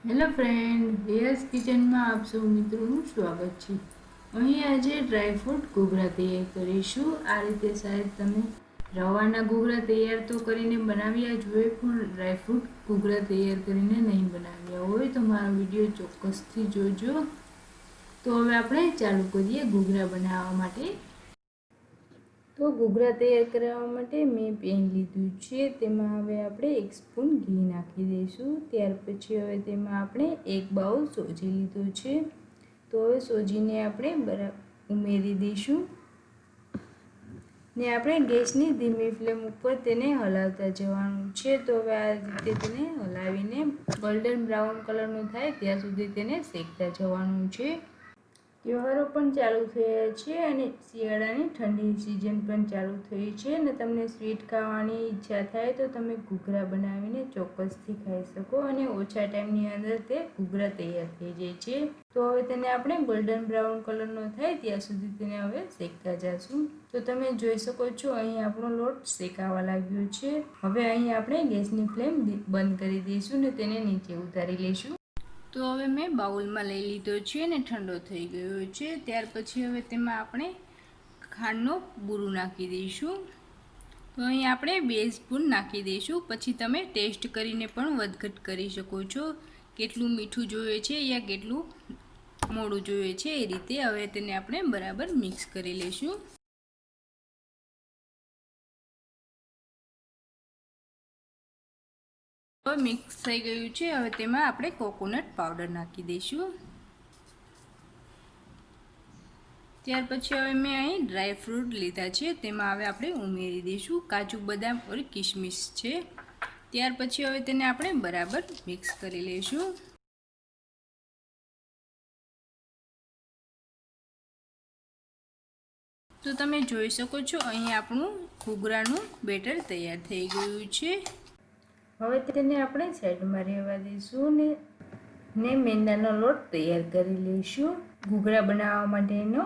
Hello friend, રિયાઝ કિચનમાં આપ સૌ મિત્રોનું સ્વાગત છે। અહીં આજે ડ્રાયફ્રૂટ ઘૂઘરા તૈયાર કરીશું। આ રીતે શાયદ તમે રવાના ઘૂઘરા તૈયાર તો કરીને બનાવ્યા જ હોય, પણ ડ્રાયફ્રૂટ ઘૂઘરા તૈયાર કરીને નહીં બનાવ્યા હોય તો મારો વિડીયો ચોક્કસથી જોજો। તો હવે આપણે ચાલુ કરીએ ઘૂઘરા બનાવવા માટે। તો ઘૂઘરા તૈયાર કરવા માટે મેં પેન લીધું છે, તેમાં હવે આપણે 1 સ્પૂન ઘી નાખી દઈશું। ત્યાર પછી હવે તેમાં આપણે 1 બાઉલ સોજી લીધો છે, તો હવે સોજીને આપણે ઉમેરી દઈશું ને આપણે ગેસની ધીમી ફ્લેમ ઉપર તેને હલાવતા જવાનું છે। તો હવે આ રીતે તેને હલાવીને ગોલ્ડન બ્રાઉન કલરનો થાય ત્યાં સુધી તેને શેકતા જવાનું છે। તહેવારો પણ ચાલુ થયા છે અને શિયાળાની ઠંડી સિઝન પણ ચાલુ થઈ છે અને તમને સ્વીટ ખાવાની ઈચ્છા થાય તો તમે ઘૂઘરા બનાવીને ચોક્કસથી ખાઈ શકો અને ઓછા ટાઈમની અંદર તે ઘૂઘરા તૈયાર થઈ જાય છે। તો હવે તેને આપણે ગોલ્ડન બ્રાઉન કલરનો થાય ત્યાં સુધી તેને હવે શેકતા જઈશું। તો તમે જોઈ શકો છો અહીં આપણો લોટ શેકાવા લાગ્યો છે। હવે અહીં આપણે ગેસની ફ્લેમ બંધ કરી દઈશું ને તેને નીચે ઉતારી લઈશું। તો હવે મેં બાઉલમાં લઈ લીધો છે અને ઠંડો થઈ ગયો છે। ત્યાર પછી હવે તેમાં આપણે ખાંડનો બૂરું નાખી દઈશું। તો અહીં આપણે 2 સ્પૂન નાખી દઈશું, પછી તમે ટેસ્ટ કરીને પણ વધઘટ કરી શકો છો, કેટલું મીઠું જોઈએ છે યા કેટલું મોડું જોઈએ છે એ રીતે। હવે તેને આપણે બરાબર મિક્સ કરી લઈશું। હવે મિક્સ થઈ ગયું છે, હવે તેમાં આપણે કોકોનટ પાવડર નાખી દઈશું। ત્યાર પછી હવે મેં અહીં ડ્રાયફ્રૂટ લીધા છે, તેમાં હવે આપણે ઉમેરી દઈશું કાજુ બદામ અને કિશમિશ છે। ત્યાર પછી હવે તેને આપણે બરાબર મિક્સ કરી લઈશું। તો તમે જોઈ શકો છો અહીં આપણું ઘૂઘરાનું બેટર તૈયાર થઈ ગયું છે। હવે તેને આપણે સાઈડમાં રહેવા દઈશું ને મેંદાનો લોટ તૈયાર કરી લઈશું ઘૂઘરા બનાવવા માટેનો।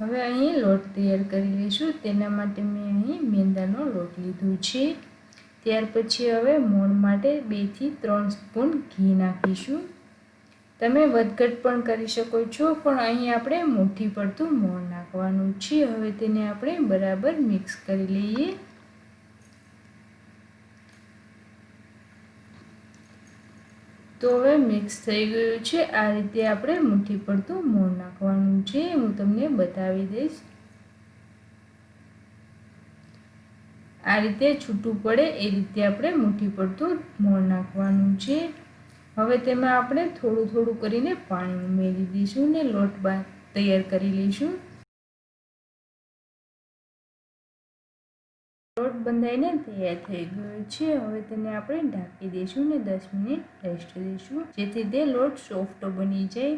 હવે અહીં લોટ તૈયાર કરી લઈશું, તેના માટે મેં અહીં મેંદાનો લોટ લીધો છે। ત્યાર પછી હવે મોણ માટે 2 થી 3 સ્પૂન ઘી નાખીશું। તમે વધઘટ પણ કરી શકો છો, પણ અહીં આપણે મુઠ્ઠી પડતું મોણ નાખવાનું છે। હવે તેને આપણે બરાબર મિક્સ કરી લઈએ। તો હવે મિક્સ થઈ ગયું છે, આ રીતે આપણે મુઠ્ઠી પડતું મોણ નાખવાનું છે, હું તમને બતાવી દઈશ। આ રીતે છૂટું પડે એ રીતે આપણે મુઠ્ઠી પડતું મોણ નાખવાનું છે। હવે તેમાં આપણે થોડું થોડું કરીને પાણી ઉમેરી દઈશું ને લોટ તૈયાર કરી લઈશું। લોટ બંધાઈને તૈયાર થઈ ગયો છે, હવે તેને આપણે ઢાંકી દઈશું ને 10 મિનિટ રેસ્ટ દઈશું, જેથી તે લોટ સોફ્ટ બની જાય।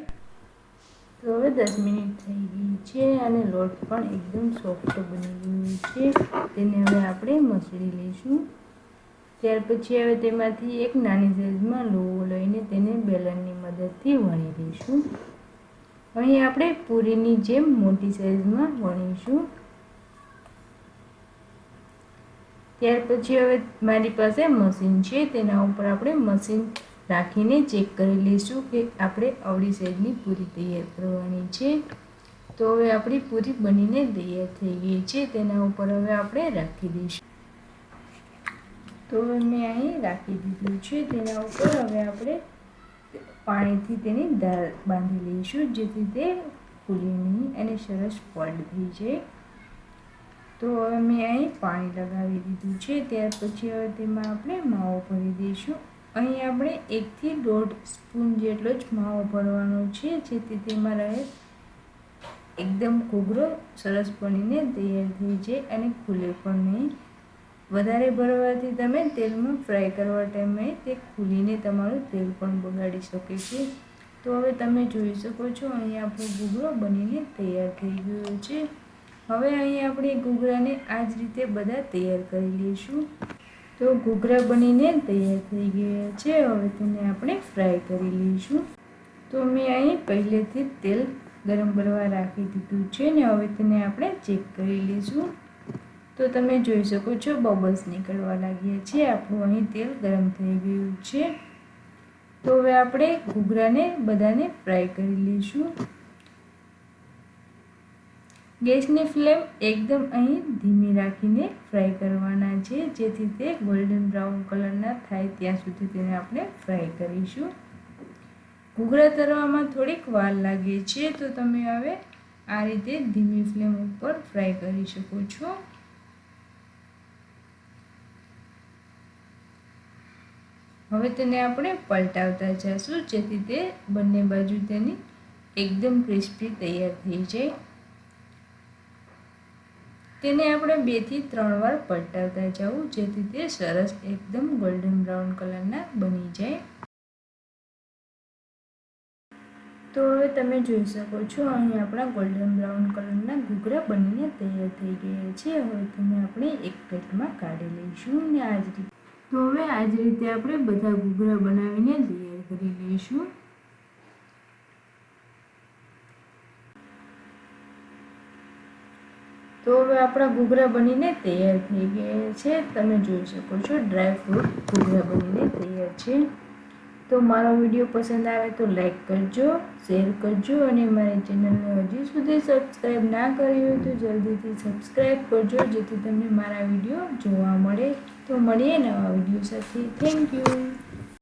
તો હવે 10 મિનિટ થઈ ગઈ છે અને લોટ પણ એકદમ સોફ્ટ બની ગયું છે, તેને હવે આપણે મસળી લઈશું। ત્યાર પછી હવે તેમાંથી એક નાની સાઈઝમાં લોવો લઈને તેને બેલનની મદદથી વણી લઈશું। અહીં આપણે પૂરીની જેમ મોટી સાઈઝમાં વણીશું। ત્યાર પછી હવે મારી પાસે મશીન છે, તેના ઉપર આપણે મશીન રાખીને ચેક કરી લઈશું કે આપણે આવડી સાઈઝની પૂરી તૈયાર કરવાની છે। તો હવે આપણી પૂરી બનીને તૈયાર થઈ ગઈ છે, તેના ઉપર હવે આપણે રાખી દઈશું। તો હવે મેં અહીં રાખી દીધું છે, તેના ઉપર હવે આપણે પાણીથી તેની ધાર બાંધી લઈશું, જેથી તે ફૂલે નહીં અને સરસ ફોલ્ડ થઈ જાય। તો હવે મેં અહીં પાણી લગાવી દીધું છે। ત્યાર પછી હવે તેમાં આપણે માવો ભરી દઈશું। અહીં આપણે 1 થી 1.5 સ્પૂન જેટલો જ માવો ભરવાનો છે, જેથી તેમાં રહે એકદમ ઘૂઘરો સરસ બનીને તૈયાર થઈ જાય અને ખુલે પણ નહીં। વધારે ભરવાથી તમે તેલમાં ફ્રાય કરવા ટાઈમે તે ખુલીને તમારું તેલ પણ બગાડી શકે છે। તો હવે તમે જોઈ શકો છો અહીં આપણો ઘૂઘરો બનીને તૈયાર થઈ ગયો છે। હવે અહીં આપણે ઘૂઘરાને આ જ રીતે બધા તૈયાર કરી લઈશું। તો ઘૂઘરા બનીને તૈયાર થઈ ગયા છે, હવે તેને આપણે ફ્રાય કરી લઈશું। તો મેં અહીં પહેલેથી જ તેલ ગરમ કરવા રાખી દીધું છે ને હવે તેને આપણે ચેક કરી લઈશું। તો તમે જોઈ શકો છો બબલ્સ નીકળવા લાગ્યા છે, આપણું અહીં તેલ ગરમ થઈ ગયું છે। તો હવે આપણે ઘૂઘરાને બધાને ફ્રાય કરી લઈશું. ગેસની ફ્લેમ એકદમ અહીં ધીમી રાખીને ફ્રાય કરવાના છે, જેથી તે ગોલ્ડન બ્રાઉન કલરના થાય ત્યાં સુધી તેને આપણે ફ્રાય કરીશું. ઘૂઘરા તળવામાં થોડીક વાર લાગે છે, તો તમે હવે આ રીતે ધીમી ફ્લેમ ઉપર ફ્રાય કરી શકો છો. હવે તેને આપણે પલટાવતા જઈશું, જેથી તે બંને બાજુ તેની એકદમ ક્રિસ્પી તૈયાર થઈ જાય. તેને આપણે 2 થી 3 વાર પલટાવતા જવું, જેથી તે સરસ એકદમ ગોલ્ડન બ્રાઉન કલરના બની જાય. તો હવે તમે જોઈ શકો છો અહીં આપણા ગોલ્ડન બ્રાઉન કલરના ઘૂઘરા બનીને તૈયાર થઈ ગયા છે. હવે તેને આપણે એક પ્લેટમાં કાઢી લઈશું અને આ જ રીતે આપણે બધા ઘૂઘરા બનાવીને તૈયાર કરી લઈશું. તો હવે આપણા ઘૂઘરા બનીને તૈયાર થઈ ગયા છે. તમે જોઈ શકો છો ડ્રાયફ્રૂટ ઘૂઘરા બનીને તૈયાર છે. તો મારો વિડીયો પસંદ આવે તો લાઈક કરજો, શેર કરજો અને મારી ચેનલને હજી સુધી સબસ્ક્રાઈબ ના કરી હોય તો જલ્દીથી સબસ્ક્રાઈબ કરજો, જેથી તમને મારા વિડીયો જોવા મળે. તો મળીએ નવા વિડીયો સાથે. Thank you.